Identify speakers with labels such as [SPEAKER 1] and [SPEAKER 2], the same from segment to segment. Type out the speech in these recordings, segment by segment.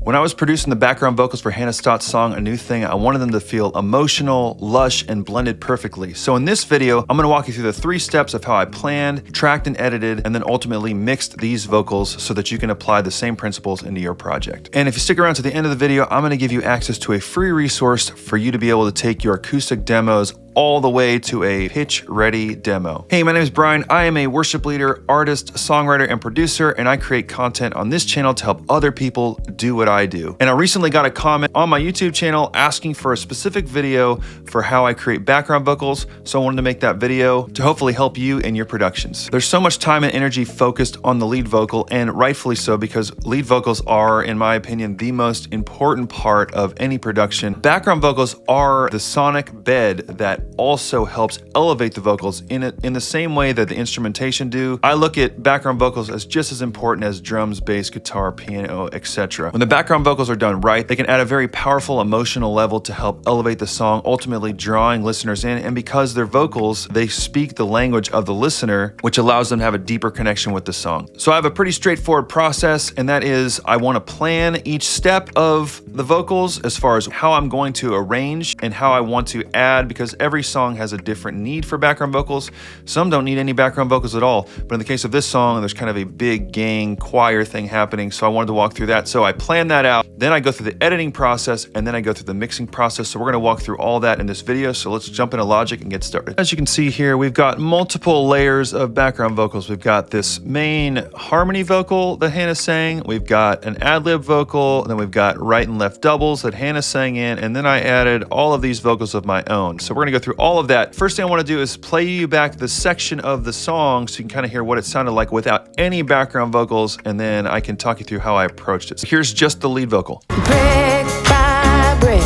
[SPEAKER 1] When I was producing the background vocals for Hannah Stotts' song, A New Thing, I wanted them to feel emotional, lush, and blended perfectly. So in this video, I'm gonna walk you through the 3 steps of how I planned, tracked, and edited, and then ultimately mixed these vocals so that you can apply the same principles into your project. And if you stick around to the end of the video, I'm gonna give you access to a free resource for you to be able to take your acoustic demos all the way to a pitch-ready demo. Hey, my name is Brian. I am a worship leader, artist, songwriter, and producer, and I create content on this channel to help other people do what I do. And I recently got a comment on my YouTube channel asking for a specific video for how I create background vocals, so I wanted to make that video to hopefully help you in your productions. There's so much time and energy focused on the lead vocal, and rightfully so, because lead vocals are, in my opinion, the most important part of any production. Background vocals are the sonic bed that also helps elevate the vocals in the same way that the instrumentation do. I look at background vocals as just as important as drums, bass, guitar, piano, etc. When the background vocals are done right, they can add a very powerful emotional level to help elevate the song, ultimately drawing listeners in. And because they're vocals, they speak the language of the listener, which allows them to have a deeper connection with the song. So I have a pretty straightforward process, and that is I want to plan each step of the vocals as far as how I'm going to arrange and how I want to add, because every song has a different need for background vocals. Some don't need any background vocals at all, but in the case of this song, there's kind of a big gang choir thing happening, so I wanted to walk through that. So I planned that out, then I go through the editing process, and then I go through the mixing process. So we're gonna walk through all that in this video, so let's jump into Logic and get started. As you can see here, we've got multiple layers of background vocals. We've got this main harmony vocal that Hannah sang, we've got an ad-lib vocal, and then we've got right and left doubles that Hannah sang in, and then I added all of these vocals of my own. So we're gonna go through all of that. First thing I want to do is play you back the section of the song so you can kind of hear what it sounded like without any background vocals, and then I can talk you through how I approached it. So here's just the lead vocal.
[SPEAKER 2] Brick by brick,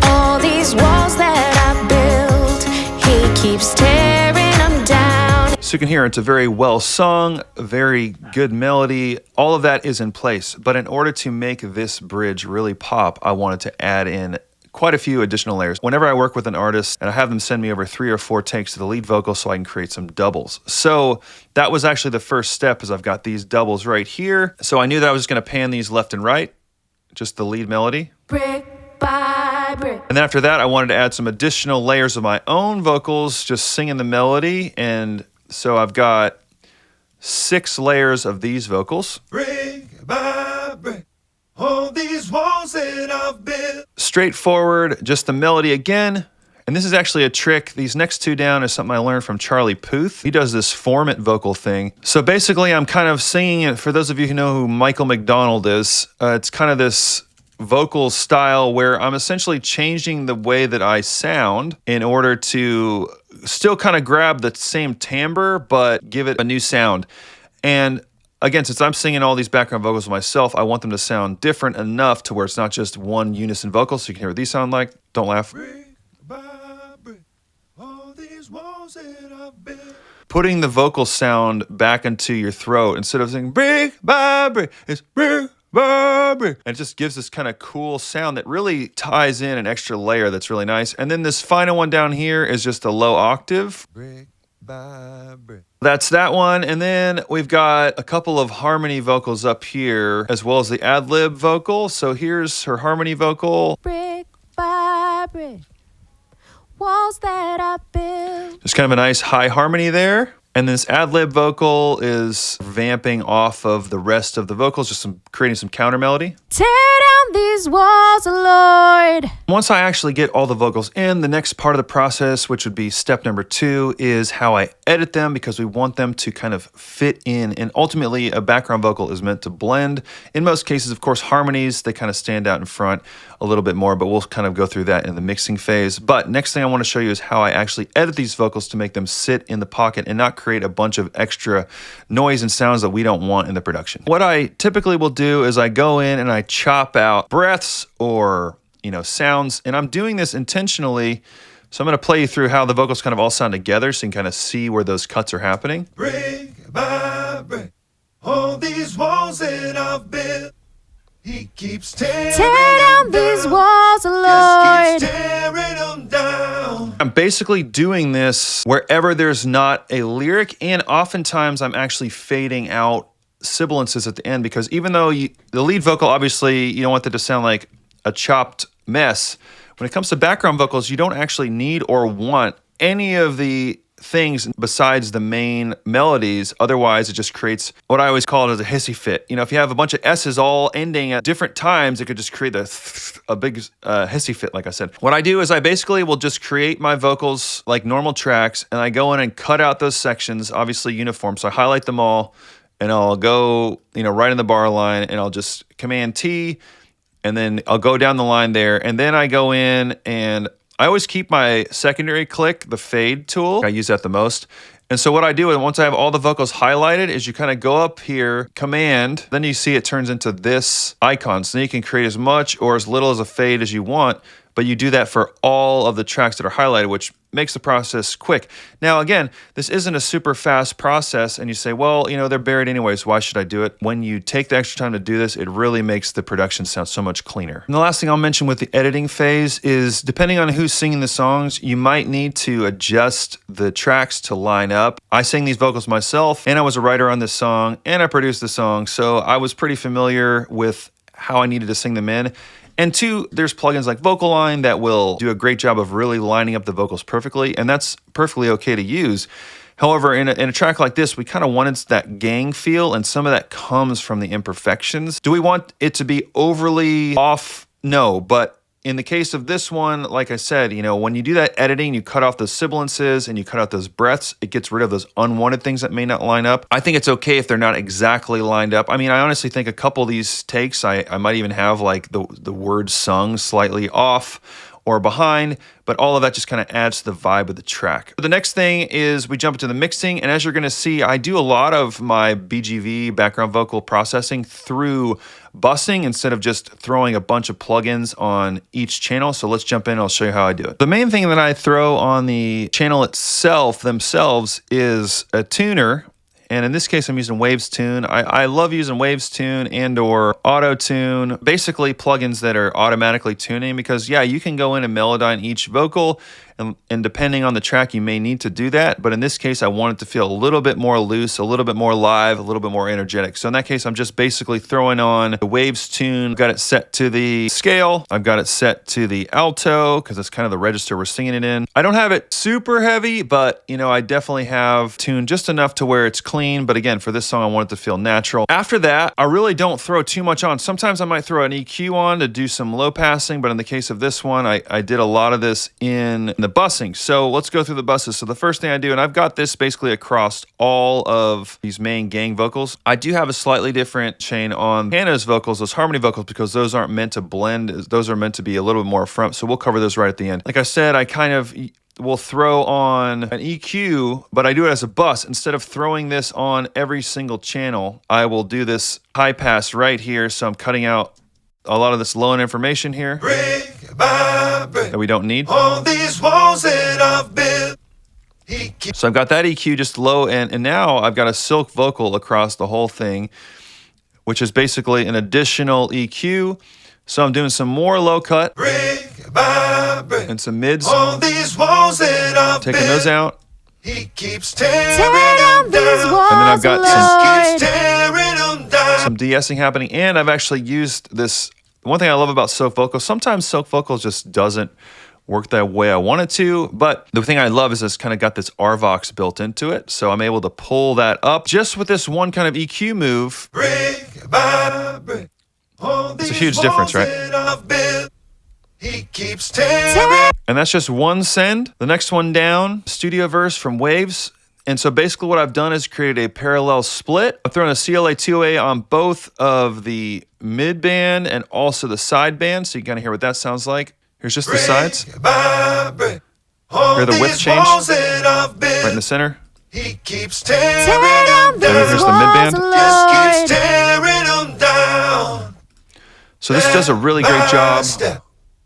[SPEAKER 2] all these walls that I built, he keeps tearing them down.
[SPEAKER 1] So you can hear it's a very well sung, very good melody. All of that is in place, but in order to make this bridge really pop, I wanted to add in quite a few additional layers. Whenever I work with an artist and I have them send me over 3 or 4 takes to the lead vocal so I can create some doubles. So that was actually the first step, is I've got these doubles right here. So I knew that I was just gonna pan these left and right, just the lead melody.
[SPEAKER 2] Brick by brick.
[SPEAKER 1] And then after that, I wanted to add some additional layers of my own vocals, just singing the melody. And so I've got 6 layers of these vocals. Brick by brick. All these walls that I've built. Straightforward, just the melody again. And this is actually a trick. These next 2 down is something I learned from Charlie Puth. He does this format vocal thing. So basically I'm kind of singing it, for those of you who know who Michael McDonald is, it's kind of this vocal style where I'm essentially changing the way that I sound in order to still kind of grab the same timbre, but give it a new sound. And again, since I'm singing all these background vocals myself, I want them to sound different enough to where it's not just one unison vocal, so you can hear what these sound like. Don't laugh. Brick by brick, all these walls that I've built. Putting the vocal sound back into your throat instead of saying brick by brick, it's brick by brick. And it just gives this kind of cool sound that really ties in an extra layer that's really nice. And then this final one down here is just a low octave. Brick by brick. That's that one, and then we've got a couple of harmony vocals up here, as well as the ad-lib vocal. So here's her harmony vocal.
[SPEAKER 2] Brick by brick, walls that I built.
[SPEAKER 1] There's kind of a nice high harmony there. And this ad-lib vocal is vamping off of the rest of the vocals, just creating some counter melody.
[SPEAKER 2] Tear down these walls, Lord.
[SPEAKER 1] Once I actually get all the vocals in, the next part of the process, which would be step number 2, is how I edit them, because we want them to kind of fit in. And ultimately, a background vocal is meant to blend. In most cases, of course, harmonies, they kind of stand out in front a little bit more, but we'll kind of go through that in the mixing phase. But next thing I want to show you is how I actually edit these vocals to make them sit in the pocket and not create a bunch of extra noise and sounds that we don't want in the production. What I typically will do is I go in and I chop out breaths or, sounds, and I'm doing this intentionally. So I'm going to play you through how the vocals kind of all sound together so you can kind of see where those cuts are happening. Brick by brick, all these walls that I've built, he keeps tearing
[SPEAKER 2] down these walls, Lord.
[SPEAKER 1] I'm basically doing this wherever there's not a lyric, and oftentimes I'm actually fading out sibilances at the end, because even though the lead vocal, obviously, you don't want that to sound like a chopped mess. When it comes to background vocals, you don't actually need or want any of the things besides the main melodies. Otherwise, it just creates what I always call it as a hissy fit. You know, if you have a bunch of S's all ending at different times, it could just create a big hissy fit, like I said. What I do is I basically will just create my vocals like normal tracks, and I go in and cut out those sections, obviously uniform. So I highlight them all, and I'll go, you know, right in the bar line, and I'll just Command T, and then I'll go down the line there, and then I go in and I always keep my secondary click, the fade tool. I use that the most. And so what I do is once I have all the vocals highlighted is you kind of go up here, Command, then you see it turns into this icon. So then you can create as much or as little as a fade as you want, but you do that for all of the tracks that are highlighted, which makes the process quick. Now, again, this isn't a super fast process, and you say, well, you know, they're buried anyways, why should I do it? When you take the extra time to do this, it really makes the production sound so much cleaner. And the last thing I'll mention with the editing phase is, depending on who's singing the songs, you might need to adjust the tracks to line up. I sing these vocals myself, and I was a writer on this song, and I produced the song, so I was pretty familiar with how I needed to sing them in. And two, there's plugins like Vocal Line that will do a great job of really lining up the vocals perfectly, and that's perfectly okay to use. However, in a track like this, we kind of wanted that gang feel, and some of that comes from the imperfections. Do we want it to be overly off? No, but in the case of this one, like I said, you know, when you do that editing, you cut off those sibilances and you cut out those breaths, it gets rid of those unwanted things that may not line up. I think it's okay if they're not exactly lined up. I mean, I honestly think a couple of these takes, I might even have like the words sung slightly off or behind, but all of that just kind of adds to the vibe of the track. The next thing is we jump into the mixing, and as you're gonna see, I do a lot of my BGV, background vocal processing, through busing instead of just throwing a bunch of plugins on each channel. So let's jump in and I'll show you how I do it. The main thing that I throw on the channel themselves is a tuner. And in this case, I'm using Waves Tune. I love using Waves Tune and or Auto Tune, basically plugins that are automatically tuning, because yeah, you can go in and melodyne each vocal, and depending on the track, you may need to do that. But in this case, I want it to feel a little bit more loose, a little bit more live, a little bit more energetic. So in that case, I'm just basically throwing on the Waves Tune. I've got it set to the scale. I've got it set to the alto, because that's kind of the register we're singing it in. I don't have it super heavy, but you know, I definitely have tuned just enough to where it's clean. But again, for this song, I want it to feel natural. After that, I really don't throw too much on. Sometimes I might throw an EQ on to do some low passing, but in the case of this one, I did a lot of this in the bussing. So let's go through the buses. So the first thing I do, and I've got this basically across all of these main gang vocals. I do have a slightly different chain on Hannah's vocals, those harmony vocals, because those aren't meant to blend. Those are meant to be a little bit more front. So we'll cover those right at the end. Like I said, I kind of will throw on an EQ, but I do it as a bus. Instead of throwing this on every single channel, I will do this high pass right here. So I'm cutting out a lot of this low end information here that we don't need. All these walls that I've built. So I've got that EQ just low, and now I've got a silk vocal across the whole thing, which is basically an additional EQ. So I'm doing some more low cut and some mids. All these walls that I've taking built. Those out. He keeps tearing them down. And then I've got some de-essing happening, and I've actually used this. One thing I love about silk vocals, sometimes silk vocals just doesn't work that way I want it to, but the thing I love is it's kind of got this RVox built into it, so I'm able to pull that up just with this one kind of EQ move. Brick by brick, it's a huge difference, right? He keeps tearing. And that's just one send. The next one down, studio verse from Waves. And so basically what I've done is created a parallel split. I'm throwing a CLA 2A on both of the mid band and also the side band, so you can kind of hear what that sounds like. Here's just the sides. Hear the width change right in the center. He keeps tearing them down. And here's the mid band. Just keeps tearing them down. So this does a really great job.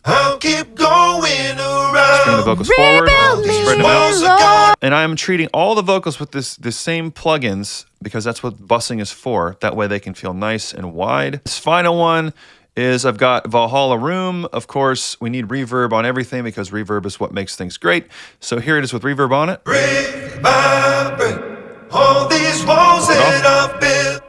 [SPEAKER 1] I'll keep going around. Just bring the vocals forward, spreading them out. And I'm treating all the vocals with the same plugins, because that's what bussing is for. That way they can feel nice and wide. This final one is I've got Valhalla Room. Of course, we need reverb on everything because reverb is what makes things great. So here it is with reverb on it. Brick by brick, all these walls that I've built.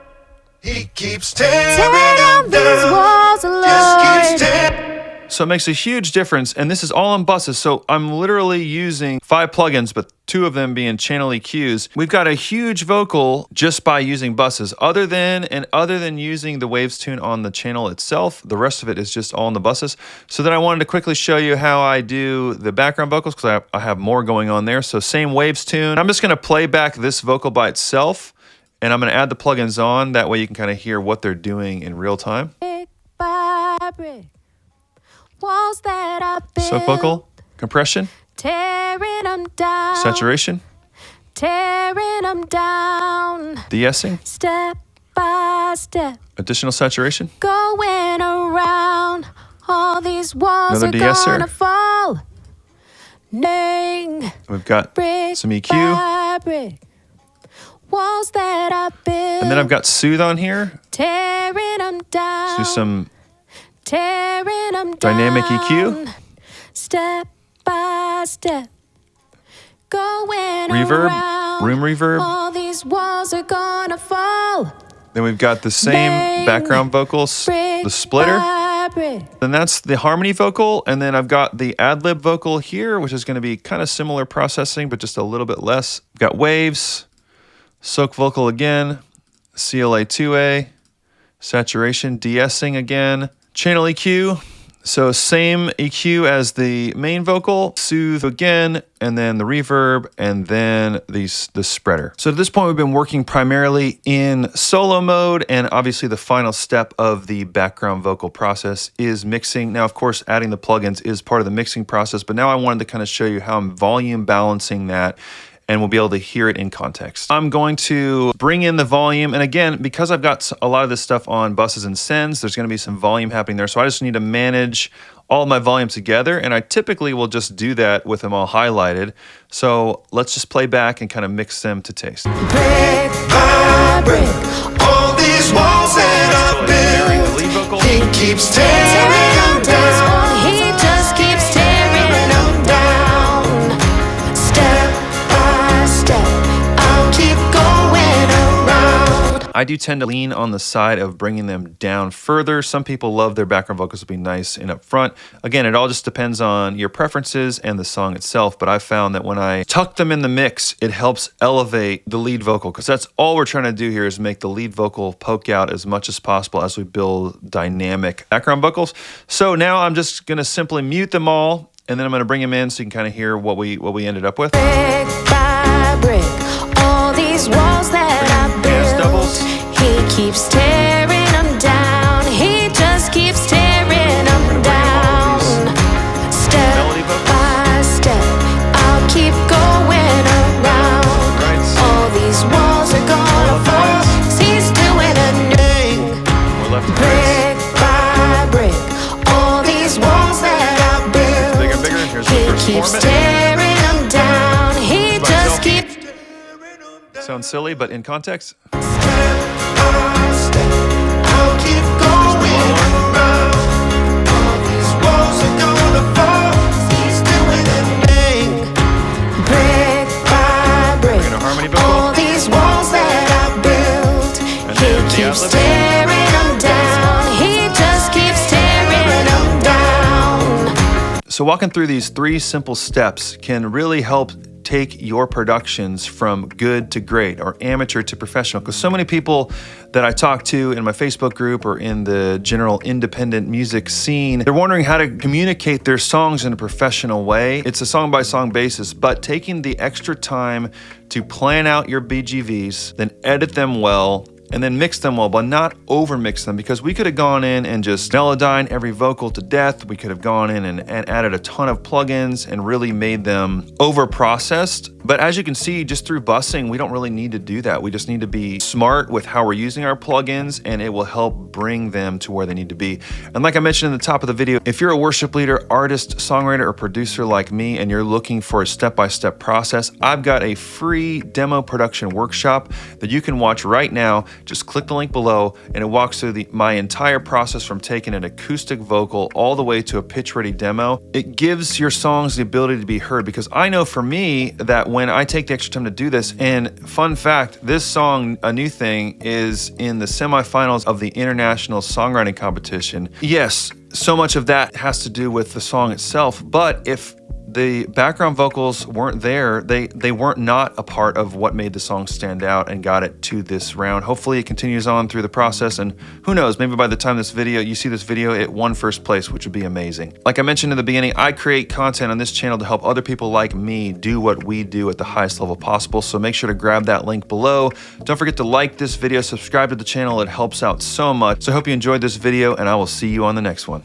[SPEAKER 3] keeps
[SPEAKER 2] Tear
[SPEAKER 3] tearing
[SPEAKER 2] down
[SPEAKER 3] them
[SPEAKER 2] these
[SPEAKER 3] down.
[SPEAKER 2] walls,
[SPEAKER 3] Just keeps
[SPEAKER 2] Lord.
[SPEAKER 3] tearing.
[SPEAKER 1] So it makes a huge difference, and this is all on buses. So I'm literally using 5 plugins, but 2 of them being channel EQs. We've got a huge vocal just by using buses. Other than using the Waves tune on the channel itself, the rest of it is just all on the buses. So then I wanted to quickly show you how I do the background vocals, because I have more going on there. So same Waves tune. I'm just gonna play back this vocal by itself, and I'm gonna add the plugins on. That way you can kind of hear what they're doing in real time.
[SPEAKER 2] Brick by brick, walls that I built,
[SPEAKER 1] Soak vocal, compression,
[SPEAKER 2] tearing them down,
[SPEAKER 1] saturation,
[SPEAKER 2] tearing them down,
[SPEAKER 1] de-essing,
[SPEAKER 2] step by step,
[SPEAKER 1] additional saturation,
[SPEAKER 2] going around. All these walls
[SPEAKER 1] Another
[SPEAKER 2] are
[SPEAKER 1] de-esser.
[SPEAKER 2] gonna fall. Ning,
[SPEAKER 1] we've got
[SPEAKER 2] brick
[SPEAKER 1] some EQ,
[SPEAKER 2] by brick, walls that I built,
[SPEAKER 1] and then I've got Soothe on here.
[SPEAKER 2] tearing them down,
[SPEAKER 1] Do some
[SPEAKER 2] tearing them
[SPEAKER 1] dynamic
[SPEAKER 2] down,
[SPEAKER 1] EQ,
[SPEAKER 2] step by step, going
[SPEAKER 1] reverb,
[SPEAKER 2] around.
[SPEAKER 1] room reverb.
[SPEAKER 2] All these walls are gonna fall.
[SPEAKER 1] Then we've got the same
[SPEAKER 2] Bang,
[SPEAKER 1] background vocals,
[SPEAKER 2] brick
[SPEAKER 1] the splitter.
[SPEAKER 2] by brick.
[SPEAKER 1] Then that's the harmony vocal, and then I've got the ad-lib vocal here, which is going to be kind of similar processing, but just a little bit less. We've got waves, soak vocal again, CLA 2A, saturation, de-essing again, channel EQ. So same EQ as the main vocal, soothe again, and then the reverb, and then the spreader. So at this point, we've been working primarily in solo mode, and obviously the final step of the background vocal process is mixing. Now, of course, adding the plugins is part of the mixing process, but now I wanted to kind of show you how I'm volume balancing that, and we'll be able to hear it in context. I'm going to bring in the volume, and again, because I've got a lot of this stuff on buses and sends, there's gonna be some volume happening there, so I just need to manage all of my volume together, and I typically will just do that with them all highlighted. So let's just play back and kind of mix them to taste.
[SPEAKER 2] Brick by brick,
[SPEAKER 3] All these walls that I
[SPEAKER 1] Layering the
[SPEAKER 3] built,
[SPEAKER 1] lead vocal.
[SPEAKER 3] he keeps tearing them down.
[SPEAKER 2] he just keeps tearing them down. Step by step, I'll keep going around.
[SPEAKER 1] I do tend to lean on the side of bringing them down further. Some people love their background vocals to be nice and up front. Again, it all just depends on your preferences and the song itself, but I've found that when I tuck them in the mix, it helps elevate the lead vocal, because that's all we're trying to do here is make the lead vocal poke out as much as possible as we build dynamic background vocals. So now I'm just gonna simply mute them all, and then I'm gonna bring them in so you can kind of hear what we ended up with.
[SPEAKER 2] Brick by brick, all these walls that I
[SPEAKER 1] Dance
[SPEAKER 2] built,
[SPEAKER 1] doubles.
[SPEAKER 2] he keeps tearing them down. He just keeps tearing them down. Step
[SPEAKER 1] Melody vocals.
[SPEAKER 2] by step, I'll keep going around.
[SPEAKER 1] Right.
[SPEAKER 2] All these walls are gonna fall, 'cause he's doing a new
[SPEAKER 1] We're left and right.
[SPEAKER 2] brick by brick. All these walls that I built,
[SPEAKER 1] Bigger, bigger. Here's the
[SPEAKER 2] he
[SPEAKER 1] first
[SPEAKER 2] keeps
[SPEAKER 1] form.
[SPEAKER 2] tearing them down. He
[SPEAKER 1] By
[SPEAKER 2] just
[SPEAKER 1] itself.
[SPEAKER 2] keeps.
[SPEAKER 1] Sounds silly, but in context.
[SPEAKER 3] Step by step, I'll keep going around. All these walls are gonna fall. He's doing it.
[SPEAKER 2] Brick by brick,
[SPEAKER 1] Bring in a harmony vocal.
[SPEAKER 2] all these walls that I built,
[SPEAKER 1] And
[SPEAKER 2] he
[SPEAKER 1] then the
[SPEAKER 2] keeps
[SPEAKER 1] ad-lib.
[SPEAKER 2] tearing them down. He just keeps tearing them down.
[SPEAKER 1] So walking through these 3 simple steps can really help take your productions from good to great or amateur to professional, because so many people that I talk to in my Facebook group or in the general independent music scene, they're wondering how to communicate their songs in a professional way. It's a song by song basis, but taking the extra time to plan out your BGVs, then edit them well, and then mix them well, but not over mix them, because we could have gone in and just melodyne every vocal to death. We could have gone in and added a ton of plugins and really made them over processed. But as you can see, just through busing, we don't really need to do that. We just need to be smart with how we're using our plugins, and it will help bring them to where they need to be. And like I mentioned in the top of the video, if you're a worship leader, artist, songwriter, or producer like me, and you're looking for a step-by-step process, I've got a free demo production workshop that you can watch right now just click the link below and it walks through my entire process from taking an acoustic vocal all the way to a pitch-ready demo. It gives your songs the ability to be heard, because I know for me that when I take the extra time to do this, and fun fact, this song, A New Thing, is in the semi-finals of the International Songwriting Competition. Yes, so much of that has to do with the song itself, but if the background vocals weren't there, they weren't not a part of what made the song stand out and got it to this round. Hopefully it continues on through the process, and who knows, maybe by the time you see this video, it won first place, which would be amazing. Like I mentioned in the beginning, I create content on this channel to help other people like me do what we do at the highest level possible, so make sure to grab that link below. Don't forget to like this video, subscribe to the channel, it helps out so much. So I hope you enjoyed this video, and I will see you on the next one.